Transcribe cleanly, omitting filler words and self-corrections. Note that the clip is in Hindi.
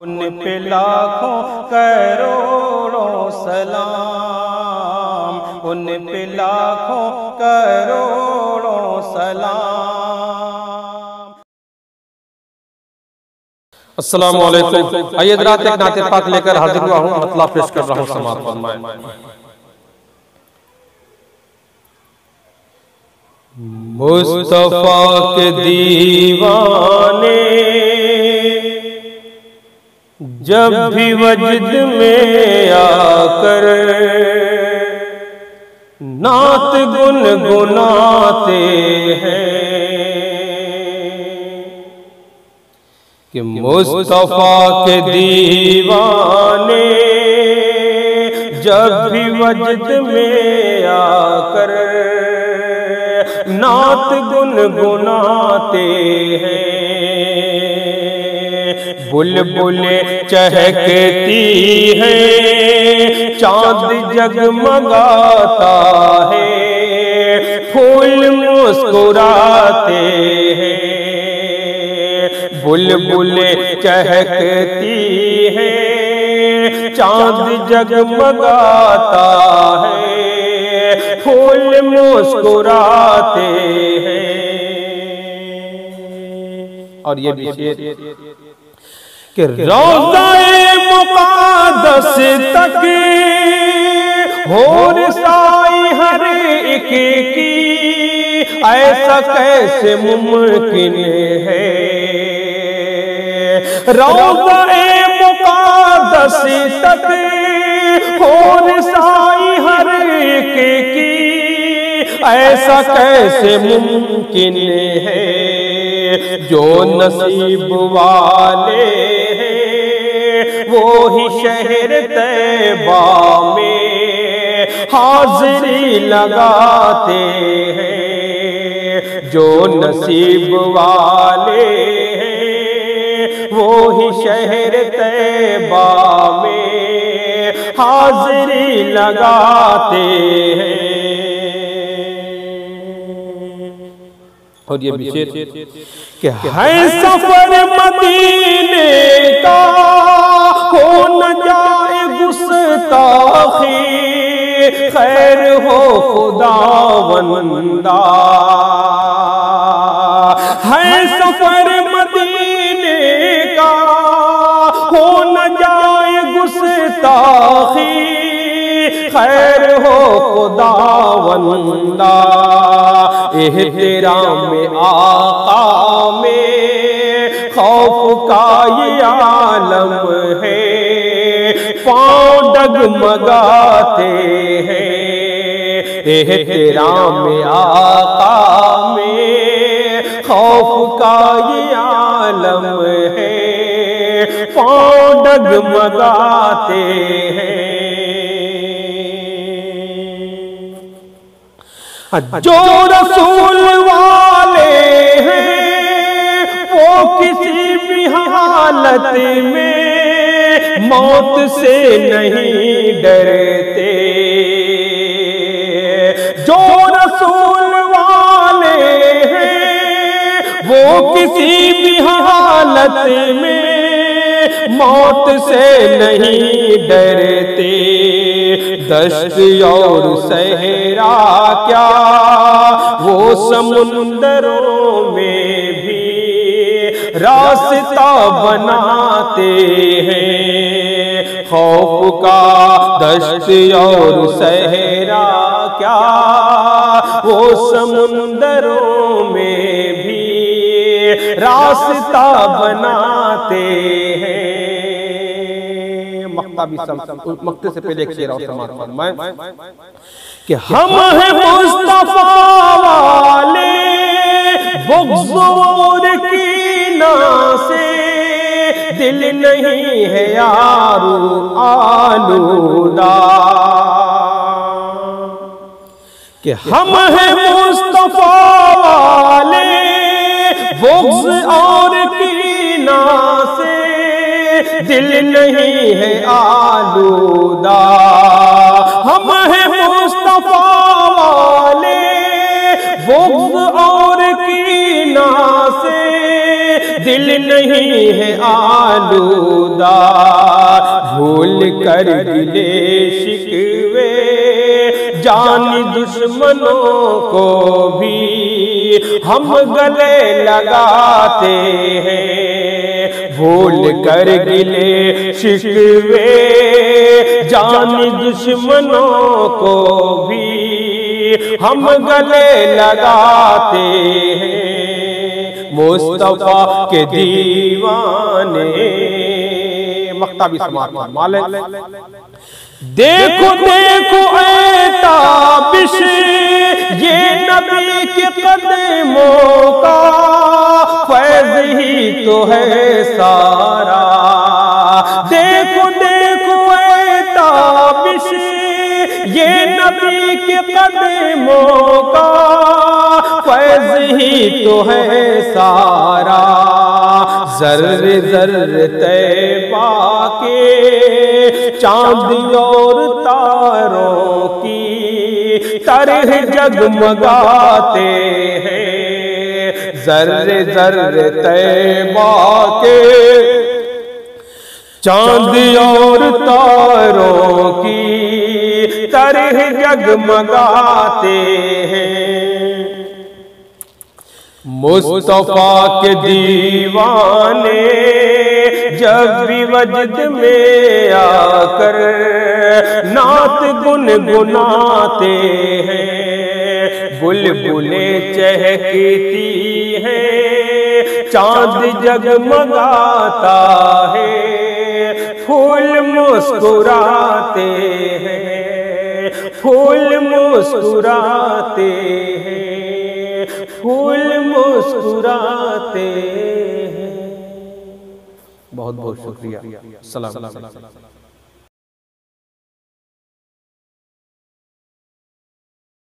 उन पे लाखों करोड़ों सलाम, उन पे लाखों करोड़ों सलाम। अस्सलामु अलैकुम। आइए रात एक नाते पाक लेकर हाजिर हुआ हूँ, मतलब पेश कर रहा हूँ, समाअत फरमाएं। मुस्तफा के दीवाने जब भी वजद में आकर नात गुनगुनाते हैं कि मुस्तफा के दीवाने जब भी वजद में आकर नात गुनगुनाते हैं। बुलबुलें चहकती है, चांद जगमगाता है, फूल मुस्कुराते हैं। बुलबुलें चहकती है, चांद जगमगाता है, फूल मुस्कुराते हैं। और ये भी कि रोज़ाए मुक़द्दस तक हो रसाई हर एक की, ऐसा कैसे मुमकिन है। रोज़ाए मुक़द्दस तक हो रसाई हर एक की, ऐसा कैसे मुमकिन है। जो नसीब वाले वो ही शहर तैबा में हाज़िरी लगाते हैं। जो नसीब वाले वो ही शहर तैबा में हाज़िरी लगाते हैं। और ये विशेष कि है सफर मदीने का, हो न जाए गुस्ताखी, खैर हो खुदावंदा। है सफर मदीने का, हो न जाए गुस्ताखी, खैर हो खुदावंदा। एहतराम आका में खौफ का ये आलम है, पाँव डगमगाते हैं। एहतराम आका में खौफ का ये आलम है, पाँव डगमगाते हैं। जो रसूल वाले हैं वो किसी भी हालत में मौत से नहीं डरते। जो रसूल वाले हैं वो किसी भी हालत में मौत से नहीं डरते। दश्त और सहरा क्या वो समुंदरों में भी रास्ता बनाते हैं। खौफ का दश्त और सहरा क्या वो समुंदरों में भी रास्ता बनाते हैं। मक्ते से पहले एक शेर और समाअत फरमाएं कि हम हैं मुस्तफा वाले बुग़्ज़ कीना से, दिल नहीं है यारो आलूदा। कि हम हैं मुस्तफा वाले बुग़्ज़ और कीना से, दिल नहीं है आलूदा। हम हैं मुस्तफा वाले बुग़्ज़ और कीना से, दिल नहीं है आलूदा, भूल कर गिले शिकवे जानी दुश्मनों को भी हम गले लगाते हैं। भूल कर गिले शिकवे जानी दुश्मनों को भी हम गले लगाते हैं। मुस्तफा के दीवाने मक्ता भी समाप्त माले। देखो देखो ऐ ताबिश ये नबी के कदमों का फैज़ ही तो है सारा। देखो देखो ऐ ताबिश ये नबी के कदमों का फैज़ ही तो है सारा। ज़र्रे ज़र्रे तैबा के चांद और तारों की तरह जगमगाते हैं। ज़र्रे ज़र्रे तैबा के चांद और तारों की तरह जगमगाते हैं। मुस्तफा के दीवाने जब भी वजद में आकर नात गुनगुनाते हैं। बुलबुलें चहकती हैं, चांद जगमगाता है, फूल मुस्कुराते हैं, फूल मुस्कुराते हैं, फूल मुस्कुराते हैं। बहुत बहुत शुक्रिया। सलाम।